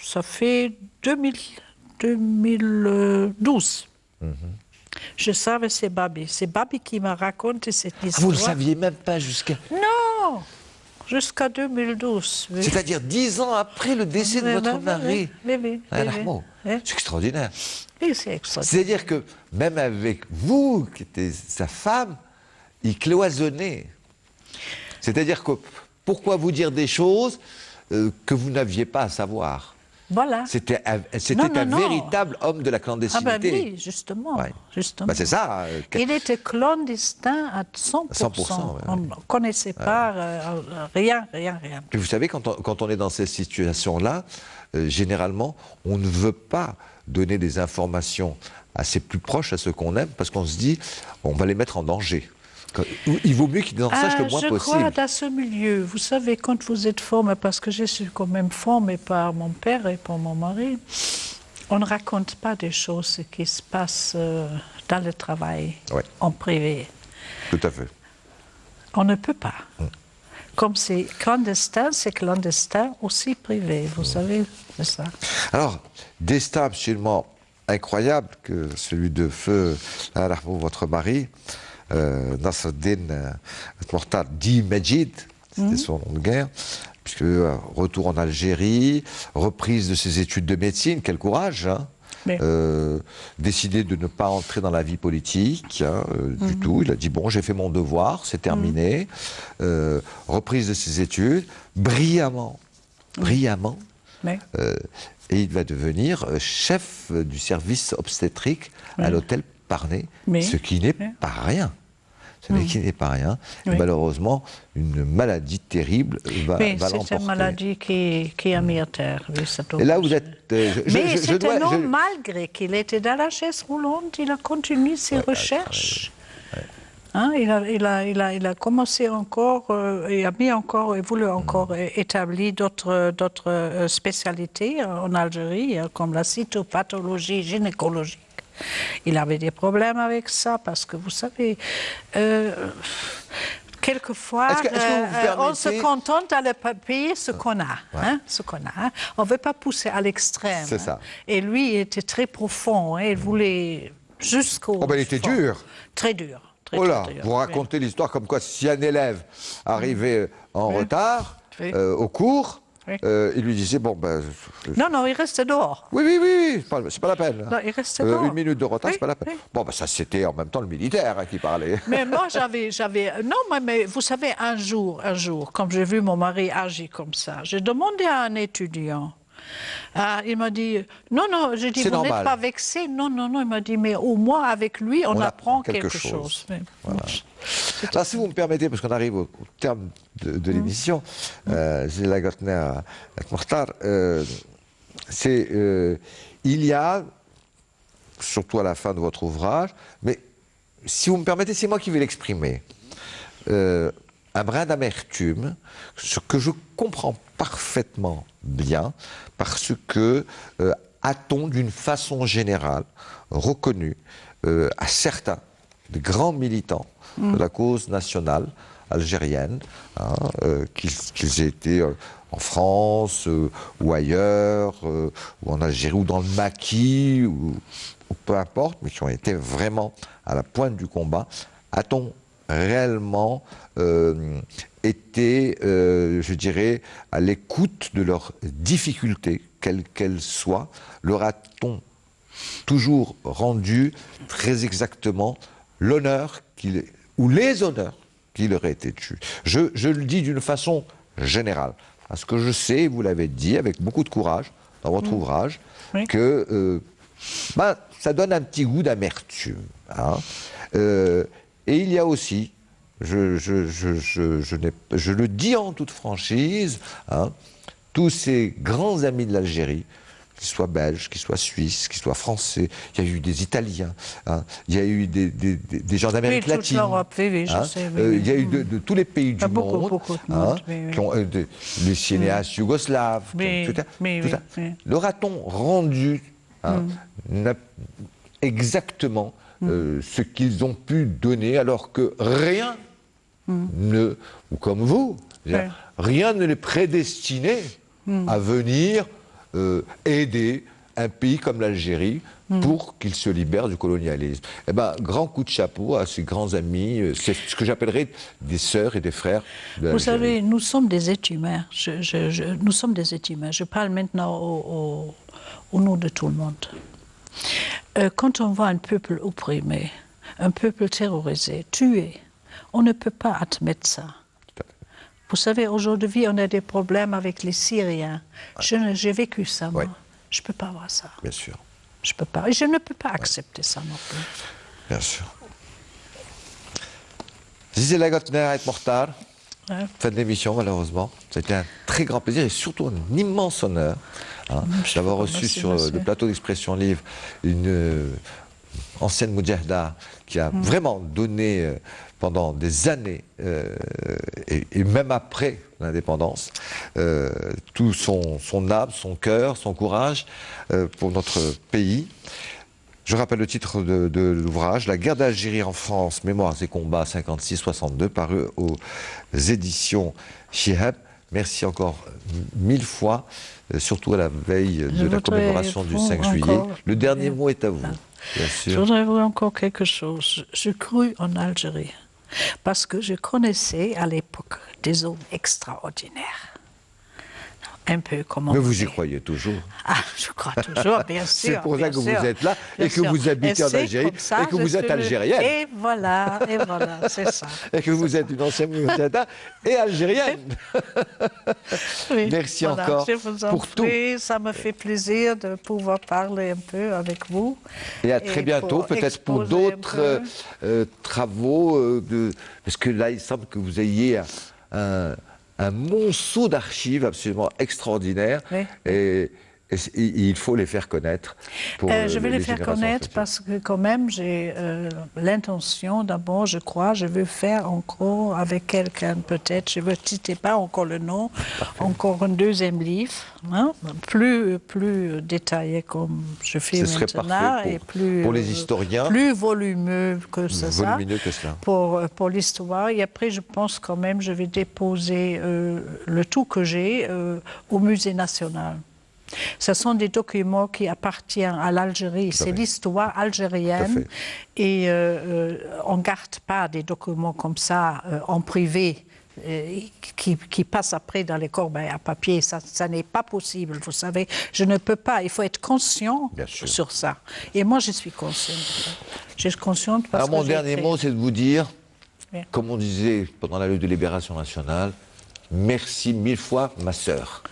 ça fait 2012. Je savais c'est Babi. C'est Babi qui m'a raconté cette histoire. Vous ne le saviez même pas jusqu'à... Non, jusqu'à 2012. Oui. C'est-à-dire 10 ans après le décès de votre mari. Oui. C'est extraordinaire. Oui, c'est extraordinaire. C'est-à-dire que même avec vous, qui étiez sa femme, il cloisonnait. C'est-à-dire que pourquoi vous dire des choses que vous n'aviez pas à savoir. Voilà. C'était un véritable homme de la clandestinité. Ah ben oui, justement. Ouais. Ben c'est ça. Il était clandestin à 100%. 100% on ne connaissait pas rien. Puis vous savez, quand on est dans ces situations-là, généralement, on ne veut pas donner des informations à ses plus proches, à ceux qu'on aime, parce qu'on se dit, on va les mettre en danger. Il vaut mieux qu'ils en sachent le moins possible. Je crois dans ce milieu, vous savez, quand vous êtes formé, parce que je suis quand même formée par mon père et par mon mari, on ne raconte pas des choses qui se passent dans le travail, en privé. Tout à fait. On ne peut pas. Comme c'est clandestin aussi privé, vous savez, c'est ça. Alors, destin absolument incroyable que celui de feu votre mari, Nasreddin Mortar dit Majid, c'était son nom de guerre, puisque retour en Algérie, reprise de ses études de médecine, quel courage, hein, décidé de ne pas entrer dans la vie politique du tout. Il a dit bon, j'ai fait mon devoir, c'est terminé. Reprise de ses études, brillamment. Et il va devenir chef du service obstétrique à l'hôtel Parnay, ce qui n'est pas rien. Qui n'est pas rien. Et malheureusement, une maladie terrible va l'emporter. C'est une maladie qui a mis à terre. Et là, vous êtes... Mais c'est un homme, malgré qu'il était dans la chaise roulante, il a continué ses recherches. Hein, il a commencé encore, il a mis encore, il voulait encore établir d'autres spécialités en Algérie, comme la cytopathologie gynécologique. Il avait des problèmes avec ça parce que vous savez, quelquefois, on se contente d'aller payer ce qu'on a. On ne veut pas pousser à l'extrême. C'est ça. Et lui, il était très profond. Il voulait jusqu'au... Oh ben, il était dur. Très dur. Oh là, vous racontez l'histoire comme quoi si un élève arrivait en retard au cours, il lui disait bon ben... Non, il restait dehors. Oui, c'est pas la peine. Non, il restait dehors. 1 minute de retard, c'est pas la peine. Bon ben ça c'était en même temps le militaire qui parlait. Mais moi j'avais... Non, mais vous savez, un jour, comme j'ai vu mon mari agir comme ça, j'ai demandé à un étudiant. Il m'a dit, non, j'ai dit, vous n'êtes pas vexé? Non, il m'a dit, mais au moins avec lui, on apprend quelque chose. Mais, voilà. Alors, si vous me permettez, parce qu'on arrive au terme de l'émission, Zéla Gotner Mortar, il y a, surtout à la fin de votre ouvrage, mais si vous me permettez, c'est moi qui vais l'exprimer, un brin d'amertume, ce que je comprends parfaitement bien, parce que a-t-on d'une façon générale reconnu à certains des grands militants de la cause nationale, algérienne, hein, qu'ils aient été en France ou ailleurs, ou en Algérie, ou dans le maquis, ou peu importe, mais qui ont été vraiment à la pointe du combat. A-t-on réellement été, je dirais, à l'écoute de leurs difficultés, quelles qu'elles soient? Leur a-t-on toujours rendu très exactement l'honneur ou les honneurs qui leur étaient dus? Je le dis d'une façon générale, parce que je sais, vous l'avez dit avec beaucoup de courage dans votre ouvrage, oui, que ça donne un petit goût d'amertume. Hein. Et il y a aussi, je le dis en toute franchise, hein, tous ces grands amis de l'Algérie, qu'ils soient belges, qu'ils soient suisses, qu'ils soient français, il y a eu des Italiens, hein, il y a eu des gens d'Amérique latine, oui, je sais, il y a eu de tous les pays du monde, beaucoup de monde, qui ont, les cinéastes yougoslaves, tout ça. Leur a-t-on rendu exactement ce qu'ils ont pu donner, alors que rien ou comme vous, rien ne les prédestinait à venir aider un pays comme l'Algérie pour qu'il se libère du colonialisme. Eh ben, grand coup de chapeau à ces grands amis, c'est ce que j'appellerais des sœurs et des frères de l'Algérie. Vous savez, nous sommes des êtres humains. Nous sommes des êtres humains. Je parle maintenant au nom de tout le monde. Quand on voit un peuple opprimé, un peuple terrorisé, tué, on ne peut pas admettre ça. Vous savez, aujourd'hui, on a des problèmes avec les Syriens. J'ai vécu ça, moi. Je ne peux pas voir ça. Bien sûr. Je peux pas. Et je ne peux pas accepter ça non plus. Bien sûr. Zizela Gottner et Mortar, fin de l'émission, malheureusement. C'était un très grand plaisir et surtout un immense honneur d'avoir reçu sur le plateau d'Expression Livre une ancienne Moudjahda qui a vraiment donné pendant des années et même après l'indépendance tout son âme, son cœur, son courage pour notre pays. Je rappelle le titre de l'ouvrage, La guerre d'Algérie en France, Mémoires et combats 56-62, paru aux éditions Chihab. Merci encore 1000 fois, surtout à la veille de la commémoration du 5 juillet. Le dernier mot est à vous, bien sûr. Je voudrais vous encore quelque chose. Je crus en Algérie parce que je connaissais à l'époque des hommes extraordinaires. Un peu comme on. Mais vous y croyez toujours. Ah, je crois toujours, bien sûr. C'est pour ça que sûr, vous êtes là et que vous habitez en Algérie et que vous êtes algérienne. Et voilà, c'est ça. Et que vous êtes une ancienne Moudjahda et algérienne. Oui, merci encore je vous en pour prie, tout. Ça me fait plaisir de pouvoir parler un peu avec vous. Et à très bientôt, peut-être pour d'autres travaux. Parce que là, il semble que vous ayez un monceau d'archives absolument extraordinaires. Oui. Et il faut les faire connaître. Je vais les faire connaître parce que quand même j'ai l'intention, d'abord je crois, je veux faire encore avec quelqu'un peut-être, je ne citer pas encore le nom, encore un deuxième livre, hein, plus détaillé comme je fais ce maintenant. Parfait et plus, pour les historiens. Plus volumineux que ça. Que cela. Pour l'histoire. Et après je pense quand même je vais déposer le tout que j'ai au Musée national. Ce sont des documents qui appartiennent à l'Algérie, c'est l'histoire algérienne et on ne garde pas des documents comme ça en privé qui passent après dans les corbeilles à papier, ça n'est pas possible, vous savez, je ne peux pas, il faut être conscient sur ça. Et moi je suis consciente. Je suis consciente parce Alors mon dernier mot c'est de vous dire, comme on disait pendant la lutte de libération nationale, merci 1000 fois, ma sœur.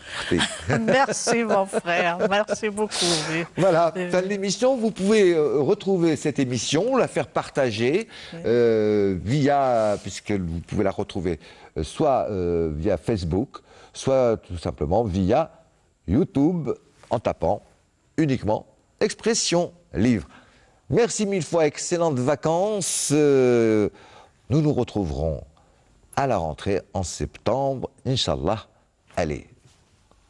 Merci, mon frère. Merci beaucoup. Oui. Voilà, fin de l'émission. Vous pouvez retrouver cette émission, la faire partager via, puisque vous pouvez la retrouver soit via Facebook, soit tout simplement via YouTube en tapant uniquement Expression Livre. Merci 1000 fois, excellentes vacances. Nous nous retrouverons à la rentrée en septembre, Inch'Allah. Allez,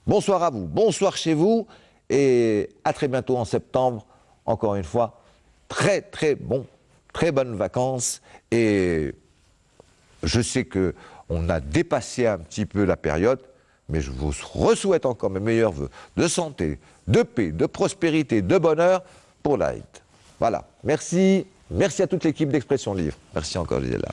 bonsoir à vous, bonsoir chez vous et à très bientôt en septembre. Encore une fois, très bonnes vacances et Je sais qu'on a dépassé un petit peu la période, mais je vous re-souhaite encore mes meilleurs vœux de santé, de paix, de prospérité, de bonheur pour l'Aïd. Voilà. Merci. Merci à toute l'équipe d'Expression Livre. Merci encore, Gisela.